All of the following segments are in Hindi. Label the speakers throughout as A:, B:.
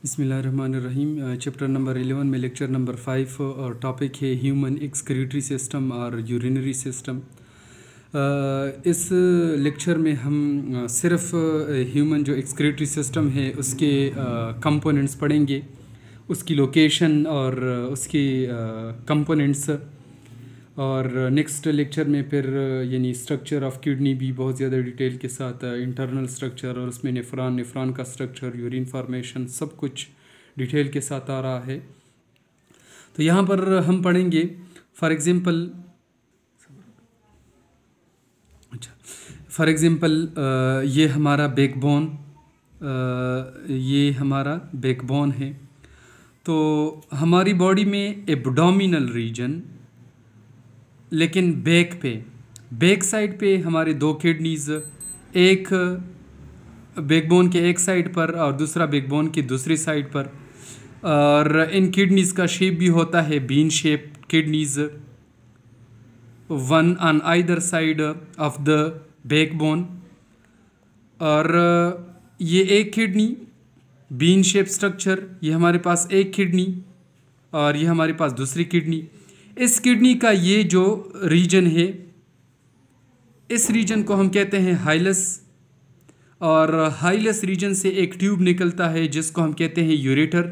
A: बिस्मिल्लाहिर्रहमानिर्रहीम। चैप्टर नंबर 11 में लेक्चर नंबर 5 और टॉपिक है ह्यूमन एक्सक्रीटरी सिस्टम और यूरिनरी सिस्टम। इस लेक्चर में हम सिर्फ ह्यूमन जो एक्सक्रीटरी सिस्टम है उसके कंपोनेंट्स पढ़ेंगे, उसकी लोकेशन और उसकी कंपोनेंट्स। और नेक्स्ट लेक्चर में फिर यानी स्ट्रक्चर ऑफ किडनी भी बहुत ज़्यादा डिटेल के साथ, इंटरनल स्ट्रक्चर और उसमें नेफ्रॉन का स्ट्रक्चर, यूरिन फार्मेशन, सब कुछ डिटेल के साथ आ रहा है। तो यहाँ पर हम पढ़ेंगे फॉर एग्ज़ाम्पल ये हमारा बैकबोन, ये हमारा बैकबोन है। तो हमारी बॉडी में एब्डोमिनल रीजन, लेकिन बैक साइड पे हमारे दो किडनीज़, एक बैकबोन के एक साइड पर और दूसरा बैकबोन की दूसरी साइड पर। और इन किडनीज़ का शेप भी होता है bean shape kidneys, one on either side of the backbone. और ये एक किडनी बीन शेप स्ट्रक्चर, ये हमारे पास एक किडनी और ये हमारे पास दूसरी किडनी। इस किडनी का ये जो रीजन है, इस रीजन को हम कहते हैं हाइलस। और हाइलस रीजन से एक ट्यूब निकलता है जिसको हम कहते हैं यूरेटर।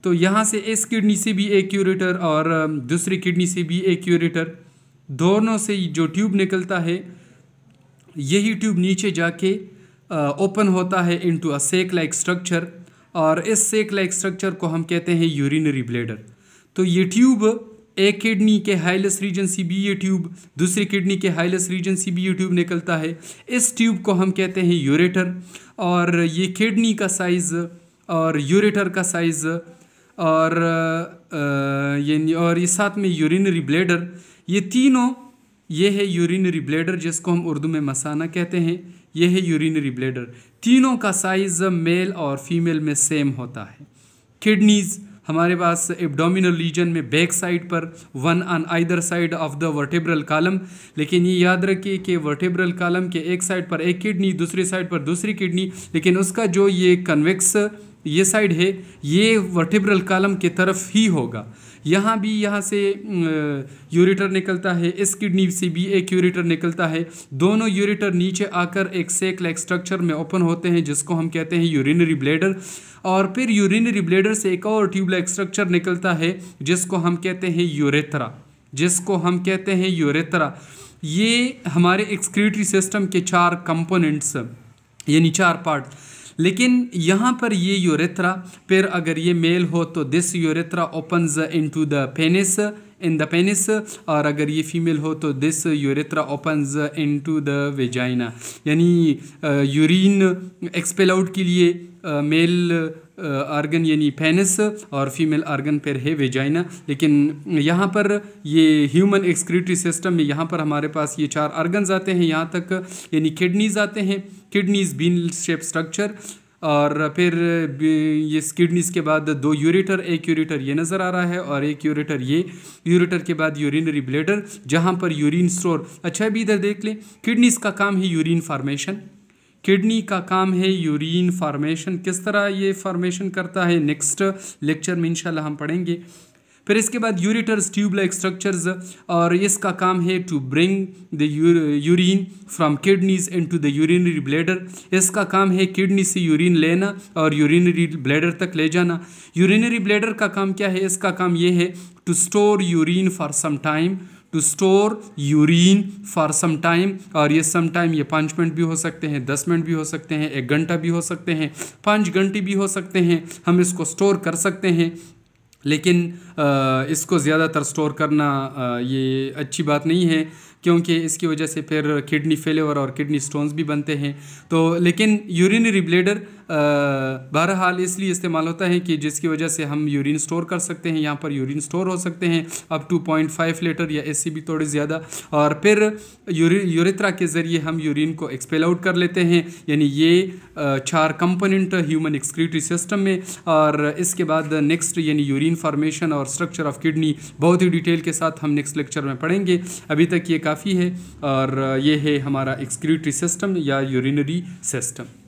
A: तो यहाँ से इस किडनी से भी एक यूरेटर और दूसरी किडनी से भी एक यूरेटर, दोनों से जो ट्यूब निकलता है यही ट्यूब नीचे जाके ओपन होता है into a sac like structure. और इस सेक लाइक स्ट्रक्चर को हम कहते हैं यूरिनरी ब्लैडर। तो ये ट्यूब एक किडनी के हाइलस रीजन से भी ये ट्यूब, दूसरी किडनी के हाइलस रीजन से भी ये ट्यूब निकलता है। इस ट्यूब को हम कहते हैं यूरेटर। और ये किडनी का साइज़ और यूरेटर का साइज़ और ये साथ में यूरिनरी ब्लैडर, ये तीनों, ये है यूरिनरी ब्लैडर जिसको हम उर्दू में मसाना कहते हैं। ये है यूरिनरी ब्लैडर। तीनों का साइज़ मेल और फीमेल में सेम होता है। किडनीज़ हमारे पास एब्डोमिनल रीजन में बैक साइड पर, one on either side of the vertebral column. लेकिन ये याद रखिए कि वर्टेब्रल कॉलम के एक साइड पर एक किडनी, दूसरी साइड पर दूसरी किडनी, लेकिन उसका जो ये कन्वेक्स ये साइड है ये वर्टेब्रल कॉलम की तरफ ही होगा। यहाँ भी यहाँ से यूरेटर निकलता है, इस किडनी से भी एक यूरेटर निकलता है। दोनों यूरेटर नीचे आकर एक सेक लाइक स्ट्रक्चर में ओपन होते हैं जिसको हम कहते हैं यूरिनरी ब्लैडर। और फिर यूरिनरी ब्लैडर से एक और ट्यूब लाइक स्ट्रक्चर निकलता है जिसको हम कहते हैं यूरेथ्रा, जिसको हम कहते हैं यूरेथ्रा। ये हमारे एक्सक्रीटरी सिस्टम के 4 कंपोनेंट्स यानी 4 पार्ट। लेकिन यहाँ पर ये यूरेथ्रा, फिर अगर ये मेल हो तो this urethra opens into the penis, in the penis. और अगर ये फीमेल हो तो this urethra opens into the vagina. यानी यूरिन एक्सपेल आउट के लिए मेल आर्गन यानी पेनिस और फीमेल आर्गन पर है वेजाइना। लेकिन यहाँ पर ये ह्यूमन एक्सक्रीटरी सिस्टम में यहाँ पर हमारे पास ये 4 आर्गन्स आते हैं यहाँ तक, यानी किडनीज़ आते हैं। किडनीज़ बीन शेप स्ट्रक्चर, और फिर ये किडनीज़ के बाद 2 यूरेटर, एक यूरेटर ये नज़र आ रहा है और एक यूरेटर ये। यूरेटर के बाद यूरिनरी ब्लैडर जहाँ पर यूरिन स्टोर। अच्छा अभी इधर देख लें, किडनीज़ का काम है यूरिन फार्मेशन। किडनी का काम है यूरिन फार्मेशन। किस तरह ये फार्मेशन करता है नेक्स्ट लेक्चर में इंशाल्लाह हम पढ़ेंगे। फिर इसके बाद यूरेटर्स ट्यूब लाइक स्ट्रक्चर्स, और इसका काम है to bring the urine from kidneys into the urinary bladder. इसका काम है किडनी से यूरिन लेना और यूरिनरी ब्लैडर तक ले जाना। यूरिनरी ब्लैडर का काम क्या है? इसका काम ये है to store urine for some time, to store urine for some time. और ये सम टाइम ये 5 मिनट भी हो सकते हैं, 10 मिनट भी हो सकते हैं, 1 घंटा भी हो सकते हैं, 5 घंटे भी हो सकते हैं। हम इसको स्टोर कर सकते हैं, लेकिन इसको ज़्यादातर स्टोर करना ये अच्छी बात नहीं है, क्योंकि इसकी वजह से फिर किडनी फेलियर और किडनी स्टोन्स भी बनते हैं। तो लेकिन यूरिनरी ब्लैडर बहरहाल इसलिए इस्तेमाल होता है कि जिसकी वजह से हम यूरिन स्टोर कर सकते हैं। यहाँ पर यूरिन स्टोर हो सकते हैं अप टू 0.5 लीटर या इससे भी थोड़ी ज़्यादा। और फिर यूरेथ्रा के ज़रिए हम यूरिन को एक्सपेल आउट कर लेते हैं। यानी ये 4 कंपोनेंट ह्यूमन एक्सक्रीटरी सिस्टम में। और इसके बाद नेक्स्ट यानी यूरिन फार्मेशन और स्ट्रक्चर ऑफ किडनी बहुत ही डिटेल के साथ हम नेक्स्ट लेक्चर में पढ़ेंगे। अभी तक ये काफ़ी है। और ये है हमारा एक्सक्रीटरी सिस्टम या यूरिनरी सिस्टम।